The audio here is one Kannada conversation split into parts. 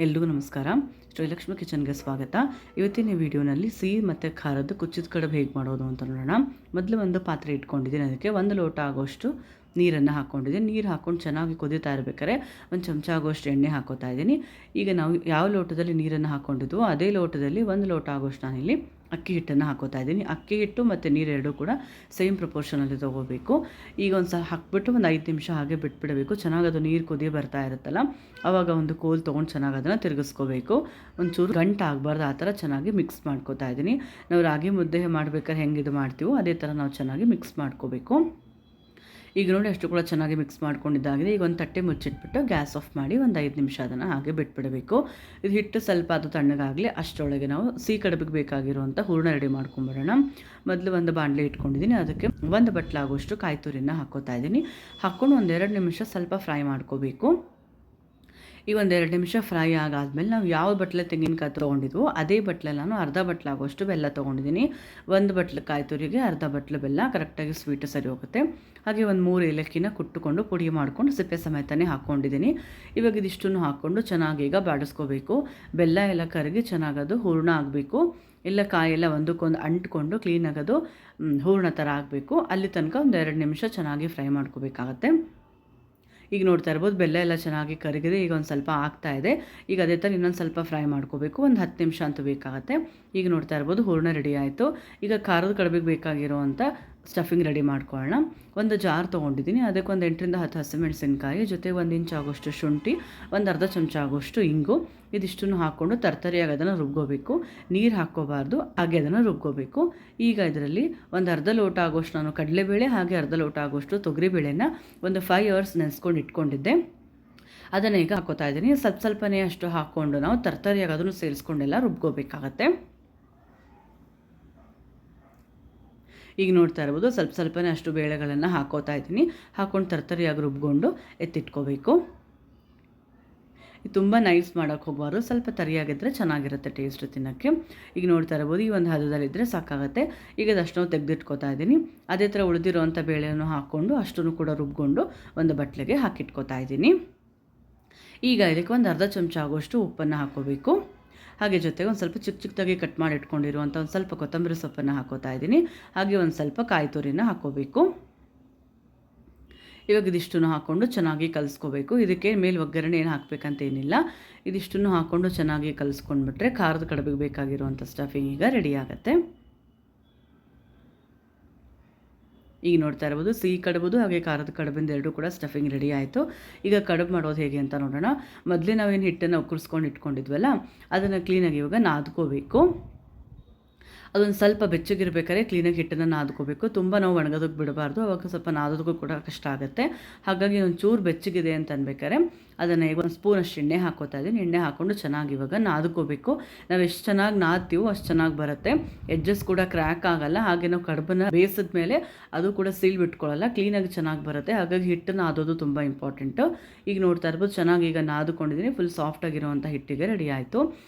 ಎಲ್ರಿಗೂ ನಮಸ್ಕಾರ. ಶ್ರೀಲಕ್ಷ್ಮಿ ಕಿಚನ್ಗೆ ಸ್ವಾಗತ. ಇವತ್ತಿನ ವಿಡಿಯೋನಲ್ಲಿ ಸಿಹಿ ಮತ್ತು ಖಾರದ ಕುಚ್ಚಿದ ಕಡುಬು ಹೇಗೆ ಮಾಡೋದು ಅಂತ ನೋಡೋಣ. ಮೊದಲು ಒಂದು ಪಾತ್ರೆ ಇಟ್ಕೊಂಡಿದ್ದೀನಿ. ಅದಕ್ಕೆ 1 ಲೋಟ ಆಗೋಷ್ಟು ನೀರನ್ನು ಹಾಕ್ಕೊಂಡಿದ್ದೀನಿ. ನೀರು ಹಾಕ್ಕೊಂಡು ಚೆನ್ನಾಗಿ ಕುದೀತಾ ಇರಬೇಕಾದ್ರೆ 1 ಚಮಚ ಆಗೋಷ್ಟು ಎಣ್ಣೆ ಹಾಕೋತಾ ಇದ್ದೀನಿ. ಈಗ ನಾವು ಯಾವ ಲೋಟದಲ್ಲಿ ನೀರನ್ನು ಹಾಕ್ಕೊಂಡಿದ್ವೋ ಅದೇ ಲೋಟದಲ್ಲಿ 1 ಲೋಟ ಆಗೋಷ್ಟು ನಾನಿಲ್ಲಿ ಅಕ್ಕಿ ಹಿಟ್ಟನ್ನು ಹಾಕೋತಾ ಇದ್ದೀನಿ. ಅಕ್ಕಿ ಹಿಟ್ಟು ಮತ್ತು ನೀರು ಎರಡೂ ಕೂಡ ಸೇಮ್ ಪ್ರಪೋರ್ಷನಲ್ಲಿ ತೊಗೋಬೇಕು. ಈಗ ಒಂದು ಸಲ ಹಾಕ್ಬಿಟ್ಟು ಒಂದು 5 ನಿಮಿಷ ಹಾಗೆ ಬಿಟ್ಬಿಡಬೇಕು. ಚೆನ್ನಾಗಿ ಅದು ನೀರು ಕುದಿ ಬರ್ತಾ ಇರುತ್ತಲ್ಲ, ಆವಾಗ ಒಂದು ಕೋಲ್ ತೊಗೊಂಡು ಚೆನ್ನಾಗಿ ಅದನ್ನು ತಿರುಗಿಸ್ಕೋಬೇಕು. ಒಂಚೂರು ಗಂಟು ಆಗಬಾರ್ದು, ಆ ಥರ ಚೆನ್ನಾಗಿ ಮಿಕ್ಸ್ ಮಾಡ್ಕೋತಾ ಇದ್ದೀನಿ. ನಾವು ರಾಗಿ ಮುದ್ದೆ ಮಾಡಬೇಕಾದ್ರೆ ಹೆಂಗೆ ಇದು ಮಾಡ್ತೀವೋ ಅದೇ ಥರ ನಾವು ಚೆನ್ನಾಗಿ ಮಿಕ್ಸ್ ಮಾಡ್ಕೋಬೇಕು. ಈಗ ನೋಡಿ ಅಷ್ಟು ಕೂಡ ಚೆನ್ನಾಗಿ ಮಿಕ್ಸ್ ಮಾಡ್ಕೊಂಡಿದ್ದಾಗಿದೆ. ಈಗ ಒಂದು ತಟ್ಟೆ ಮುಚ್ಚಿಟ್ಬಿಟ್ಟು ಗ್ಯಾಸ್ ಆಫ್ ಮಾಡಿ ಒಂದು 5 ನಿಮಿಷ ಅದನ್ನು ಹಾಗೆ ಬಿಟ್ಬಿಡಬೇಕು. ಇದು ಹಿಟ್ಟು ಸ್ವಲ್ಪ ಅದು ತಣ್ಣಗಾಗಲಿ, ಅಷ್ಟರೊಳಗೆ ನಾವು ಸಿಹಿ ಕಡುಬಿಗೆ ಬೇಕಾಗಿರುವಂಥ ಹೂರಣ ರೆಡಿ ಮಾಡ್ಕೊಂಬರೋಣ. ಮೊದಲು ಒಂದು ಬಾಣಲೆ ಇಟ್ಕೊಂಡಿದ್ದೀನಿ. ಅದಕ್ಕೆ 1 ಬಟ್ಲಾಗೋಷ್ಟು ಕಾಯಿ ತುರಿನ ಹಾಕ್ಕೋತಾ ಇದ್ದೀನಿ. ಹಾಕ್ಕೊಂಡು 1-2 ನಿಮಿಷ ಸ್ವಲ್ಪ ಫ್ರೈ ಮಾಡ್ಕೋಬೇಕು. ಈ 1-2 ನಿಮಿಷ ಫ್ರೈ ಆಗಾದ್ಮೇಲೆ ನಾವು ಯಾವ ಬಟ್ಲೆ ತೆಂಗಿನಕಾಯಿ ತೊಗೊಂಡಿದ್ವೋ ಅದೇ ಬಟ್ಲಲ್ಲಿ ನಾನು ಅರ್ಧ ಬಟ್ಲಾಗೋಷ್ಟು ಬೆಲ್ಲ ತೊಗೊಂಡಿದ್ದೀನಿ. 1 ಬಟ್ಲು ಕಾಯಿ ತುರಿಗೆ ಅರ್ಧ ಬಟ್ಲು ಬೆಲ್ಲ, ಕರೆಕ್ಟಾಗಿ ಸ್ವೀಟ್ ಸರಿ ಹೋಗುತ್ತೆ. ಹಾಗೆ 3 ಏಲಕ್ಕಿನ ಕುಟ್ಟುಕೊಂಡು ಪುಡಿ ಮಾಡ್ಕೊಂಡು ಸಿಪ್ಪೆ ಸಮೇತನೇ ಹಾಕ್ಕೊಂಡಿದ್ದೀನಿ. ಇವಾಗ ಇದಿಷ್ಟನ್ನು ಹಾಕ್ಕೊಂಡು ಚೆನ್ನಾಗಿ ಈಗ ಬಾಡಿಸ್ಕೋಬೇಕು. ಬೆಲ್ಲ ಎಲ್ಲ ಕರಗಿ ಚೆನ್ನಾಗದು ಹೂರಣ ಆಗಬೇಕು. ಎಲ್ಲ ಕಾಯೆಲ್ಲ ಒಂದಕ್ಕೊಂದು ಅಂಟ್ಕೊಂಡು ಕ್ಲೀನಾಗದು ಹೂರಣ ಥರ ಆಗಬೇಕು. ಅಲ್ಲಿ ತನಕ 1-2 ನಿಮಿಷ ಚೆನ್ನಾಗಿ ಫ್ರೈ ಮಾಡ್ಕೋಬೇಕಾಗತ್ತೆ. ಈಗ ನೋಡ್ತಾ ಇರ್ಬೋದು ಬೆಲ್ಲ ಎಲ್ಲ ಚೆನ್ನಾಗಿ ಕರಗಿದೆ. ಈಗ ಒಂದು ಸ್ವಲ್ಪ ಆಗ್ತಾ ಇದೆ. ಈಗ ಅದೇ ಥರ ಇನ್ನೊಂದು ಸ್ವಲ್ಪ ಫ್ರೈ ಮಾಡ್ಕೋಬೇಕು. ಒಂದು 10 ನಿಮಿಷ ಅಂತೂ ಬೇಕಾಗುತ್ತೆ. ಈಗ ನೋಡ್ತಾ ಇರ್ಬೋದು ಹೂರಣ ರೆಡಿ ಆಯಿತು. ಈಗ ಖಾರದ ಕಡುಬಿಗೆ ಬೇಕಾಗಿರುವಂಥ ಸ್ಟಫಿಂಗ್ ರೆಡಿ ಮಾಡ್ಕೊಳ್ಳೋಣ. ಒಂದು ಜಾರ್ ತೊಗೊಂಡಿದ್ದೀನಿ. ಅದಕ್ಕೆ ಒಂದು 8-10 ಹಸಿಮೆಣಸಿನ್ಕಾಯಿ, ಜೊತೆ 1 ಇಂಚ್ ಆಗೋಷ್ಟು ಶುಂಠಿ, ಒಂದು ಅರ್ಧ ಚಮಚ ಆಗೋಷ್ಟು ಇಂಗು, ಇದಿಷ್ಟನ್ನು ಹಾಕ್ಕೊಂಡು ತರ್ತರಿಯಾಗಿ ಅದನ್ನು ರುಬ್ಕೋಬೇಕು. ನೀರು ಹಾಕ್ಕೋಬಾರ್ದು, ಹಾಗೆ ಅದನ್ನು ರುಬ್ಕೋಬೇಕು. ಈಗ ಇದರಲ್ಲಿ ಒಂದು ಅರ್ಧ ಲೋಟ ಆಗೋಷ್ಟು ನಾನು ಕಡಲೆಬೇಳೆ ಹಾಗೆ ಅರ್ಧ ಲೋಟ ಆಗೋಷ್ಟು ತೊಗರಿಬೇಳೆನ ಒಂದು 5 ಅವರ್ಸ್ ನೆನೆಸ್ಕೊಂಡು ಇಟ್ಕೊಂಡಿದ್ದೆ. ಅದನ್ನು ಈಗ ಹಾಕ್ಕೋತಾ ಇದ್ದೀನಿ. ಸ್ವಲ್ಪನೇ ಅಷ್ಟು ಹಾಕ್ಕೊಂಡು ನಾವು ತರ್ತರಿಯಾಗಿ ಅದನ್ನು ಸೇರಿಸ್ಕೊಂಡೆಲ್ಲ ರುಬ್ಕೋಬೇಕಾಗತ್ತೆ. ಈಗ ನೋಡ್ತಾ ಇರ್ಬೋದು ಸ್ವಲ್ಪನೇ ಅಷ್ಟು ಬೇಳೆಗಳನ್ನು ಹಾಕೋತಾ ಇದ್ದೀನಿ. ಹಾಕ್ಕೊಂಡು ತರ್ತರಿಯಾಗಿ ರುಬ್ಕೊಂಡು ಎತ್ತಿಟ್ಕೋಬೇಕು. ತುಂಬ ನೈಸ್ ಮಾಡೋಕ್ಕೆ ಹೋಗಬಾರ್ದು, ಸ್ವಲ್ಪ ತರಿಯಾಗಿದ್ದರೆ ಚೆನ್ನಾಗಿರುತ್ತೆ ಟೇಸ್ಟ್ ತಿನ್ನೋಕ್ಕೆ. ಈಗ ನೋಡ್ತಾ ಇರ್ಬೋದು ಈ ಒಂದು ಹದದಲ್ಲಿದ್ದರೆ ಸಾಕಾಗುತ್ತೆ. ಈಗ ಅದಷ್ಟು ತೆಗೆದಿಟ್ಕೋತಾ ಇದ್ದೀನಿ. ಅದೇ ಥರ ಉಳಿದಿರೋವಂಥ ಬೇಳೆಯನ್ನು ಹಾಕ್ಕೊಂಡು ಅಷ್ಟನ್ನು ಕೂಡ ರುಬ್ಕೊಂಡು ಒಂದು ಬಟ್ಲಿಗೆ ಹಾಕಿಟ್ಕೋತಾ ಇದ್ದೀನಿ. ಈಗ ಇದಕ್ಕೆ ಒಂದು ಅರ್ಧ ಚಮಚ ಆಗೋಷ್ಟು ಉಪ್ಪನ್ನು ಹಾಕ್ಕೋಬೇಕು. ಹಾಗೆ ಜೊತೆಗೆ ಒಂದು ಸ್ವಲ್ಪ ಚಿಕ್ಕದಾಗಿ ಕಟ್ ಮಾಡಿ ಇಟ್ಕೊಂಡಿರುವಂಥ ಒಂದು ಸ್ವಲ್ಪ ಕೊತ್ತಂಬರಿ ಸೊಪ್ಪನ್ನು ಹಾಕೋತಾ ಇದ್ದೀನಿ. ಹಾಗೆ ಒಂದು ಸ್ವಲ್ಪ ಕಾಯಿ ತುರಿನ ಹಾಕ್ಕೋಬೇಕು. ಇವಾಗ ಇದಿಷ್ಟನ್ನು ಹಾಕ್ಕೊಂಡು ಚೆನ್ನಾಗಿ ಕಲಿಸ್ಕೋಬೇಕು. ಇದಕ್ಕೆ ಮೇಲೆ ಒಗ್ಗರಣೆ ಏನು ಹಾಕಬೇಕಂತೇನಿಲ್ಲ. ಇದಿಷ್ಟನ್ನು ಹಾಕ್ಕೊಂಡು ಚೆನ್ನಾಗಿ ಕಲಿಸ್ಕೊಂಡ್ಬಿಟ್ರೆ ಖಾರದ ಕಡುಬಿಗೆ ಬೇಕಾಗಿರುವಂಥ ಸ್ಟಫಿಂಗ್ ಈಗ ರೆಡಿ ಆಗುತ್ತೆ. ಈಗ ನೋಡ್ತಾ ಇರ್ಬೋದು ಸಿಹಿ ಕಡುಬುದು ಹಾಗೆ ಖಾರದ ಕಡುಬಿಂದ ಎರಡೂ ಕೂಡ ಸ್ಟಫಿಂಗ್ ರೆಡಿ ಆಯಿತು. ಈಗ ಕಡುಬು ಮಾಡೋದು ಹೇಗೆ ಅಂತ ನೋಡೋಣ. ಮೊದಲೇ ನಾವೇನು ಹಿಟ್ಟನ್ನು ಕುರ್ಸ್ಕೊಂಡು ಇಟ್ಕೊಂಡಿದ್ವಲ್ಲ ಅದನ್ನು ಕ್ಲೀನಾಗಿ ಇವಾಗ ನಾದ್ಕೋಬೇಕು. ಅದೊಂದು ಸ್ವಲ್ಪ ಬೆಚ್ಚಗಿರ್ಬೇಕಾದ್ರೆ ಕ್ಲೀನಾಗಿ ಹಿಟ್ಟನ್ನು ನಾದ್ಕೋಬೇಕು. ತುಂಬ ನಾವು ಒಣಗೋದಕ್ಕೆ ಬಿಡಬಾರ್ದು, ಅವಾಗ ಸ್ವಲ್ಪ ನಾದೋದಕ್ಕೂ ಕೂಡ ಕಷ್ಟ ಆಗುತ್ತೆ. ಹಾಗಾಗಿ ಒಂಚೂರು ಬೆಚ್ಚಗಿದೆ ಅಂತ ಅನ್ಬೇಕಾದ್ರೆ ಅದನ್ನು ಈಗ ಒಂದು ಸ್ಪೂನ್ ಅಷ್ಟು ಎಣ್ಣೆ ಹಾಕೋತಾ ಇದ್ದೀನಿ. ಎಣ್ಣೆ ಹಾಕ್ಕೊಂಡು ಚೆನ್ನಾಗಿ ಇವಾಗ ನಾದ್ಕೋಬೇಕು. ನಾವು ಎಷ್ಟು ಚೆನ್ನಾಗಿ ನಾದ್ತೀವೋ ಅಷ್ಟು ಚೆನ್ನಾಗಿ ಬರುತ್ತೆ. ಎಡ್ಜಸ್ ಕೂಡ ಕ್ರ್ಯಾಕ್ ಆಗಲ್ಲ. ಹಾಗೆ ನಾವು ಕಡುಬನ್ನು ಬೇಯಿಸಿದ ಮೇಲೆ ಅದು ಕೂಡ ಸೀಲ್ ಬಿಟ್ಕೊಳ್ಳಲ್ಲ, ಕ್ಲೀನಾಗಿ ಚೆನ್ನಾಗಿ ಬರುತ್ತೆ. ಹಾಗಾಗಿ ಹಿಟ್ಟನ್ನು ನಾದೋದು ತುಂಬ ಇಂಪಾರ್ಟೆಂಟು. ಈಗ ನೋಡ್ತಾ ಇರ್ಬೋದು ಚೆನ್ನಾಗಿ ಈಗ ನಾದ್ಕೊಂಡಿದ್ದೀನಿ. ಫುಲ್ ಸಾಫ್ಟಾಗಿರುವಂಥ ಹಿಟ್ಟಿಗೆ ರೆಡಿ ಆಯಿತು.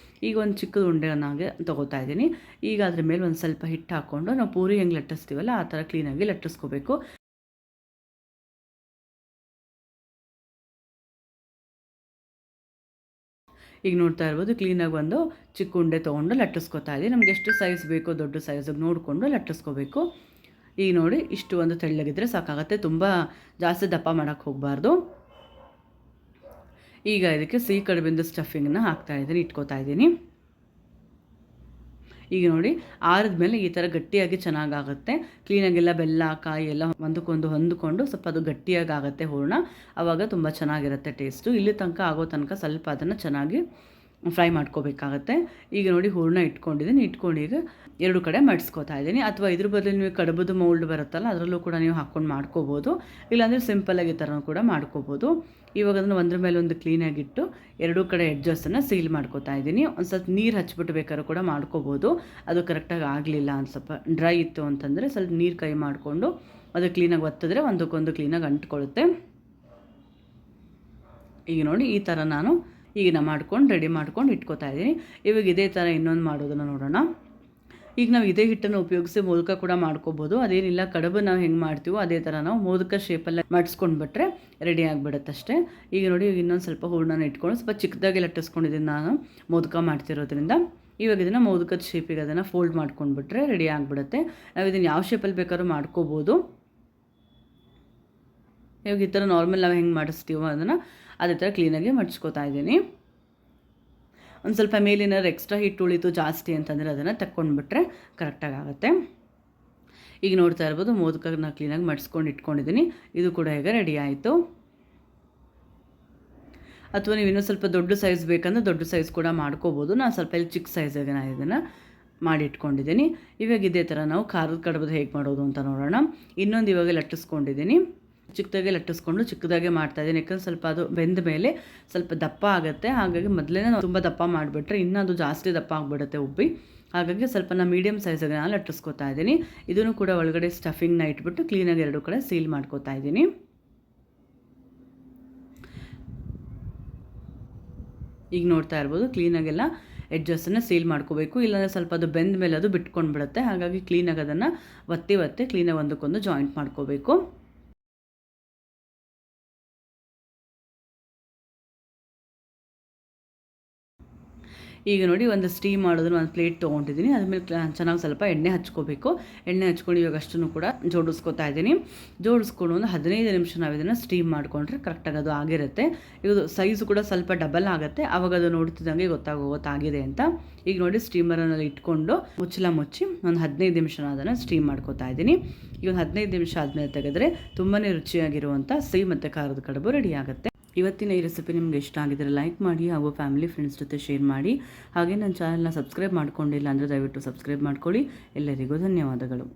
ಈಗ ಒಂದು ಚಿಕ್ಕದು ಉಂಡೆನಾಗೆ ತೊಗೋತಾ ಇದ್ದೀನಿ. ಈಗ ಅದ್ರ ಮೇಲೆ ಒಂದು ಸ್ವಲ್ಪ ಹಿಟ್ಟು ಹಾಕ್ಕೊಂಡು ನಾವು ಪೂರಿ ಹೆಂಗೆ ಲಟ್ಟಿಸ್ತೀವಲ್ಲ ಆ ಥರ ಕ್ಲೀನಾಗಿ ಲಟ್ಟಿಸ್ಕೋಬೇಕು. ಈಗ ನೋಡ್ತಾ ಇರ್ಬೋದು ಕ್ಲೀನಾಗಿ ಒಂದು ಚಿಕ್ಕ ಉಂಡೆ ತೊಗೊಂಡು ಲಟ್ಟಿಸ್ಕೊತಾ ಇದ್ದೀನಿ. ನಮ್ಗೆ ಎಷ್ಟು ಸೈಜ್ ಬೇಕೋ ದೊಡ್ಡ ಸೈಜಿಗೆ ನೋಡಿಕೊಂಡು ಲಟ್ಟಿಸ್ಕೋಬೇಕು. ಈಗ ನೋಡಿ ಇಷ್ಟು ಒಂದು ತೆಳ್ಳಗಿದ್ರೆ ಸಾಕಾಗುತ್ತೆ, ತುಂಬ ಜಾಸ್ತಿ ದಪ್ಪ ಮಾಡೋಕ್ಕೆ ಹೋಗಬಾರ್ದು. ಈಗ ಇದಕ್ಕೆ ಸಿಹಿ ಕಡುಬಿಂದು ಸ್ಟಫಿಂಗನ್ನು ಹಾಕ್ತಾಯಿದ್ದೀನಿ, ಇಟ್ಕೋತಾ ಇದ್ದೀನಿ. ಈಗ ನೋಡಿ ಆರಿದ್ಮೇಲೆ ಈ ಥರ ಗಟ್ಟಿಯಾಗಿ ಚೆನ್ನಾಗಾಗುತ್ತೆ. ಕ್ಲೀನಾಗೆಲ್ಲ ಬೆಲ್ಲ ಕಾಯಿ ಎಲ್ಲ ಒಂದಕ್ಕೊಂದು ಹೊಂದ್ಕೊಂಡು ಸ್ವಲ್ಪ ಅದು ಗಟ್ಟಿಯಾಗಿ ಆಗುತ್ತೆ ಹೂರಣ. ಆವಾಗ ತುಂಬ ಚೆನ್ನಾಗಿರುತ್ತೆ ಟೇಸ್ಟು. ಇಲ್ಲಿ ತನಕ ಆಗೋ ತನಕ ಸ್ವಲ್ಪ ಅದನ್ನು ಚೆನ್ನಾಗಿ ಫ್ರೈ ಮಾಡ್ಕೋಬೇಕಾಗತ್ತೆ. ಈಗ ನೋಡಿ ಹೂರಣ ಇಟ್ಕೊಂಡಿದ್ದೀನಿ. ಈಗ 2 ಕಡೆ ಮಡಿಸ್ಕೋತಾ ಇದ್ದೀನಿ. ಅಥವಾ ಇದ್ರ ಬದಲು ನೀವು ಕಡುಬುದು ಮೌಲ್ಡ್ ಬರುತ್ತಲ್ಲ ಅದರಲ್ಲೂ ಕೂಡ ನೀವು ಹಾಕ್ಕೊಂಡು ಮಾಡ್ಕೋಬೋದು. ಇಲ್ಲಾಂದರೆ ಸಿಂಪಲಾಗಿ ಈ ಥರ ಕೂಡ ಮಾಡ್ಕೋಬೋದು. ಇವಾಗ ಅದನ್ನು ಒಂದ್ರ ಮೇಲೆ ಒಂದು ಕ್ಲೀನಾಗಿಟ್ಟು 2 ಕಡೆ ಎಡ್ಜಸ್ಸನ್ನು ಸೀಲ್ ಮಾಡ್ಕೋತಾ ಇದ್ದೀನಿ. ಒಂದು ಸ್ವಲ್ಪ ನೀರು ಹಚ್ಬಿಟ್ಟು ಬೇಕಾದ್ರೂ ಕೂಡ ಮಾಡ್ಕೋಬೋದು. ಅದು ಕರೆಕ್ಟಾಗಿ ಆಗಲಿಲ್ಲ ಅಂತ ಸ್ವಲ್ಪ ಡ್ರೈ ಇತ್ತು ಅಂತಂದರೆ ಸ್ವಲ್ಪ ನೀರು ಕೈ ಮಾಡಿಕೊಂಡು ಅದು ಕ್ಲೀನಾಗಿ ಒತ್ತಿದ್ರೆ ಒಂದಕ್ಕೊಂದು ಕ್ಲೀನಾಗಿ ಅಂಟ್ಕೊಳ್ಳುತ್ತೆ. ಈಗ ನೋಡಿ ಈ ಥರ ನಾನು ಈಗ ಮಾಡ್ಕೊಂಡು ರೆಡಿ ಮಾಡ್ಕೊಂಡು ಇಟ್ಕೋತಾ ಇದ್ದೀನಿ. ಇವಾಗ ಇದೇ ಥರ ಇನ್ನೊಂದು ಮಾಡೋದನ್ನು ನೋಡೋಣ. ಈಗ ನಾವು ಇದೇ ಹಿಟ್ಟನ್ನು ಉಪಯೋಗಿಸಿ ಮೋದಕ ಕೂಡ ಮಾಡ್ಕೋಬೋದು. ಅದೇನಿಲ್ಲ, ಕಡುಬು ನಾವು ಹೆಂಗೆ ಮಾಡ್ತೀವೋ ಅದೇ ಥರ ನಾವು ಮೋದಕ ಶೇಪಲ್ಲಿ ಮಾಡಿಸ್ಕೊಂಡ್ಬಿಟ್ರೆ ರೆಡಿ ಆಗಿಬಿಡುತ್ತೆ ಅಷ್ಟೇ. ಈಗ ನೋಡಿ, ಇನ್ನೊಂದು ಸ್ವಲ್ಪ ಹೂರಣನ ಇಟ್ಕೊಂಡು ಸ್ವಲ್ಪ ಚಿಕ್ಕದಾಗಿ ಲಟ್ಟಿಸ್ಕೊಂಡಿದ್ದೀನಿ ನಾನು ಮೋದಕ ಮಾಡ್ತಿರೋದ್ರಿಂದ. ಇವಾಗ ಇದನ್ನು ಮೋದಕದ ಶೇಪಿಗೆ ಅದನ್ನು ಫೋಲ್ಡ್ ಮಾಡ್ಕೊಂಡ್ಬಿಟ್ರೆ ರೆಡಿ ಆಗಿಬಿಡುತ್ತೆ. ನಾವು ಇದನ್ನು ಯಾವ ಶೇಪಲ್ಲಿ ಬೇಕಾದ್ರೂ ಮಾಡ್ಕೋಬೋದು. ಇವಾಗ ಈ ಥರ ನಾರ್ಮಲ್ ನಾವು ಹೆಂಗೆ ಮಾಡಿಸ್ತೀವೋ ಅದನ್ನು ಅದೇ ಥರ ಕ್ಲೀನಾಗಿ ಮಡ್ಚ್ಕೋತಾ ಇದ್ದೀನಿ. ಒಂದು ಸ್ವಲ್ಪ ಮೇಲೇನಾದ್ರು ಎಕ್ಸ್ಟ್ರಾ ಹಿಟ್ಟು ಉಳಿತು ಜಾಸ್ತಿ ಅಂತಂದರೆ ಅದನ್ನು ತಕ್ಕೊಂಡ್ಬಿಟ್ರೆ ಕರೆಕ್ಟಾಗಿ ಆಗುತ್ತೆ. ಈಗ ನೋಡ್ತಾ ಇರ್ಬೋದು, ಮೋದಕನ ಕ್ಲೀನಾಗಿ ಮಡ್ಸ್ಕೊಂಡು ಇಟ್ಕೊಂಡಿದ್ದೀನಿ. ಇದು ಕೂಡ ಈಗ ರೆಡಿ ಆಯಿತು. ಅಥವಾ ನೀವು ಇನ್ನೂ ಸ್ವಲ್ಪ ದೊಡ್ಡ ಸೈಜ್ ಬೇಕಂದ್ರೆ ದೊಡ್ಡ ಸೈಜ್ ಕೂಡ ಮಾಡ್ಕೋಬೋದು. ನಾನು ಸ್ವಲ್ಪ ಇಲ್ಲಿ ಚಿಕ್ಕ ಸೈಜಿಗೆ ನಾನು ಇದನ್ನು ಮಾಡಿ ಇಟ್ಕೊಂಡಿದ್ದೀನಿ. ಇವಾಗ ಇದೇ ಥರ ನಾವು ಖಾರದ ಕಡುಬು ಹೇಗೆ ಮಾಡೋದು ಅಂತ ನೋಡೋಣ. ಇನ್ನೊಂದು ಇವಾಗ ಲಟ್ಟಿಸ್ಕೊಂಡಿದ್ದೀನಿ. ಚಿಕ್ಕದಾಗೆ ಲಟ್ಟಿಸ್ಕೊಂಡು ಚಿಕ್ಕದಾಗೆ ಮಾಡ್ತಾಯಿದ್ದೀನಿ. ಯಾಕಂದ್ರೆ ಸ್ವಲ್ಪ ಅದು ಬೆಂದ ಮೇಲೆ ಸ್ವಲ್ಪ ದಪ್ಪ ಆಗುತ್ತೆ. ಹಾಗಾಗಿ ಮೊದಲೇ ತುಂಬ ದಪ್ಪ ಮಾಡಿಬಿಟ್ರೆ ಇನ್ನೂ ಅದು ಜಾಸ್ತಿ ದಪ್ಪ ಆಗಿಬಿಡುತ್ತೆ ಉಬ್ಬಿ. ಹಾಗಾಗಿ ಸ್ವಲ್ಪ ನಾನು ಮೀಡಿಯಮ್ ಸೈಜಿಗೆ ನಾನು ಲಟ್ಟಿಸ್ಕೊತಾ ಇದ್ದೀನಿ. ಇದನ್ನು ಕೂಡ ಒಳಗಡೆ ಸ್ಟಫಿಂಗ್ನ ಇಟ್ಬಿಟ್ಟು ಕ್ಲೀನಾಗಿ ಎರಡು ಕಡೆ ಸೀಲ್ ಮಾಡ್ಕೋತಾ ಇದ್ದೀನಿ. ಈಗ ನೋಡ್ತಾ ಇರ್ಬೋದು, ಕ್ಲೀನಾಗೆಲ್ಲ ಎಡ್ಜಸ್ಸನ್ನು ಸೀಲ್ ಮಾಡ್ಕೋಬೇಕು. ಇಲ್ಲಾಂದರೆ ಸ್ವಲ್ಪ ಅದು ಬೆಂದ ಮೇಲೆ ಅದು ಬಿಟ್ಕೊಂಡು ಬಿಡುತ್ತೆ. ಹಾಗಾಗಿ ಕ್ಲೀನಾಗಿ ಅದನ್ನು ಒತ್ತಿ ಕ್ಲೀನಾಗಿ ಒಂದಕ್ಕೊಂದು ಜಾಯಿಂಟ್ ಮಾಡ್ಕೋಬೇಕು. ಈಗ ನೋಡಿ, ಒಂದು ಸ್ಟೀಮ್ ಮಾಡೋದನ್ನು ಒಂದು ಪ್ಲೇಟ್ ತೊಗೊಂಡಿದ್ದೀನಿ. ಅದ್ಮೇಲೆ ಚೆನ್ನಾಗಿ ಸ್ವಲ್ಪ ಎಣ್ಣೆ ಹಚ್ಕೋಬೇಕು. ಎಣ್ಣೆ ಹಚ್ಕೊಂಡು ಇವಾಗ ಅಷ್ಟನ್ನು ಕೂಡ ಜೋಡಿಸ್ಕೊತಾ ಇದ್ದೀನಿ. ಜೋಡಿಸ್ಕೊಂಡು ಒಂದು 15 ನಿಮಿಷ ನಾವು ಇದನ್ನು ಸ್ಟೀಮ್ ಮಾಡಿಕೊಂಡ್ರೆ ಕರೆಕ್ಟಾಗಿ ಅದು ಆಗಿರುತ್ತೆ. ಇದು ಸೈಜು ಕೂಡ ಸ್ವಲ್ಪ ಡಬಲ್ ಆಗುತ್ತೆ. ಆವಾಗ ಅದು ನೋಡ್ತಿದ್ದಂಗೆ ಗೊತ್ತಾಗಿದೆ ಅಂತ. ಈಗ ನೋಡಿ, ಸ್ಟೀಮರಲ್ಲಿ ಇಟ್ಕೊಂಡು ಮುಚ್ಚಲ ಮುಚ್ಚಿ ಒಂದು 15 ನಿಮಿಷ ಅದನ್ನು ಸ್ಟೀಮ್ ಮಾಡ್ಕೋತಾ ಇದ್ದೀನಿ. ಈಗ ಒಂದು 15 ನಿಮಿಷ ಆದಮೇಲೆ ತೆಗೆದ್ರೆ ತುಂಬಾ ರುಚಿಯಾಗಿರುವಂಥ ಸಿಹಿ ಮತ್ತು ಖಾರದ ಕಡುಬು ರೆಡಿ ಆಗುತ್ತೆ. ಇವತ್ತಿನ ಈ ರೆಸಿಪಿ ನಿಮ್ಗೆ ಇಷ್ಟ ಆಗಿದ್ರೆ ಲೈಕ್ ಮಾಡಿ, ಹಾಗೂ ಫ್ಯಾಮಿಲಿ ಫ್ರೆಂಡ್ಸ್ ಜೊತೆ ಶೇರ್ ಮಾಡಿ. ಹಾಗೆ ನನ್ನ ಚಾನಲ್ನ ಸಬ್ಸ್ಕ್ರೈಬ್ ಮಾಡ್ಕೊಂಡಿಲ್ಲ ಅಂದರೆ ದಯವಿಟ್ಟು ಸಬ್ಸ್ಕ್ರೈಬ್ ಮಾಡ್ಕೊಳ್ಳಿ. ಎಲ್ಲರಿಗೂ ಧನ್ಯವಾದಗಳು.